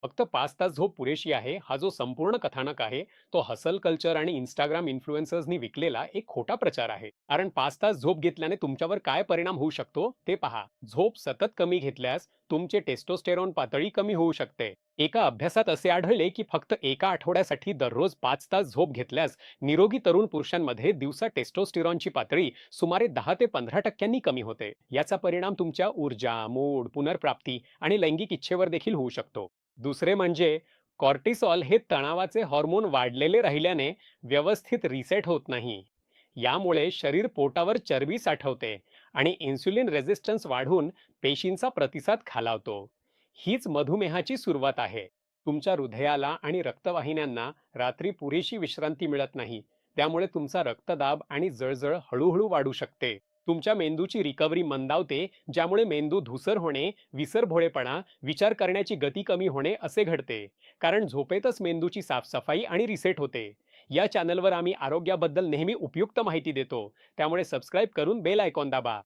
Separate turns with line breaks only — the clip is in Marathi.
फक्त 5 तास झोप पुरेशी आहे, हा जो संपूर्ण कथानक आहे, तो हसल कल्चर आणि Instagram इन्फ्लुएन्सर्सनी विकलेला एक खोटा प्रचार आहे. कारण 5 तास झोप घेतल्याने तुमच्यावर काय परिणाम होऊ शकतो, ते पहा. झोप सतत कमी घेतल्यास तुमचे टेस्टोस्टेरॉन पातळी कमी होऊ शकते. एका अभ्यासात असे आढळले की फक्त एका आठवड्यासाठी दररोज 5 तास झोप घेतल्यास निरोगी तरुण पुरुषांमध्ये दिवसा टेस्टोस्टेरॉनची पातळी सुमारे 10 ते 15% कमी होते. याचा परिणाम तुमच्या ऊर्जा, मूड, पुनर्प्राप्ती आणि लैंगिक इच्छेवर देखील होऊ शकतो. दुसरे म्हणजे कॉर्टिसॉल हे तणावाचे हार्मोन वाढलेले राहिल्याने व्यवस्थित रिसेट होत नाही. यामुळे शरीर पोटावर चरबी साठवते आणि इन्सुलिन रेझिस्टन्स वाढून पेशींचा प्रतिसाद खालावतो. हीच मधुमेहाची सुरुवात आहे. तुमच्या हृदयाला आणि रक्तवाहिन्यांना रात्री पुरेशी विश्रांती मिळत नाही. त्यामुळे तुमचा रक्तदाब आणि जळजळ हळूहळू वाढू शकते. तुमच्या मेंदूची रिकव्हरी मंदावते, ज्यामुळे मेंदू धूसर होणे, विसरभोळेपणा, विचार करण्याची गती कमी होणे असे घडते. कारण झोपेतच मेंदूची साफसफाई आणि रिसेट होते. या चॅनलवर आम्ही आरोग्याबद्दल नेहमी उपयुक्त माहिती देतो. त्यामुळे सबस्क्राईब करून बेल आयकॉन दाबा.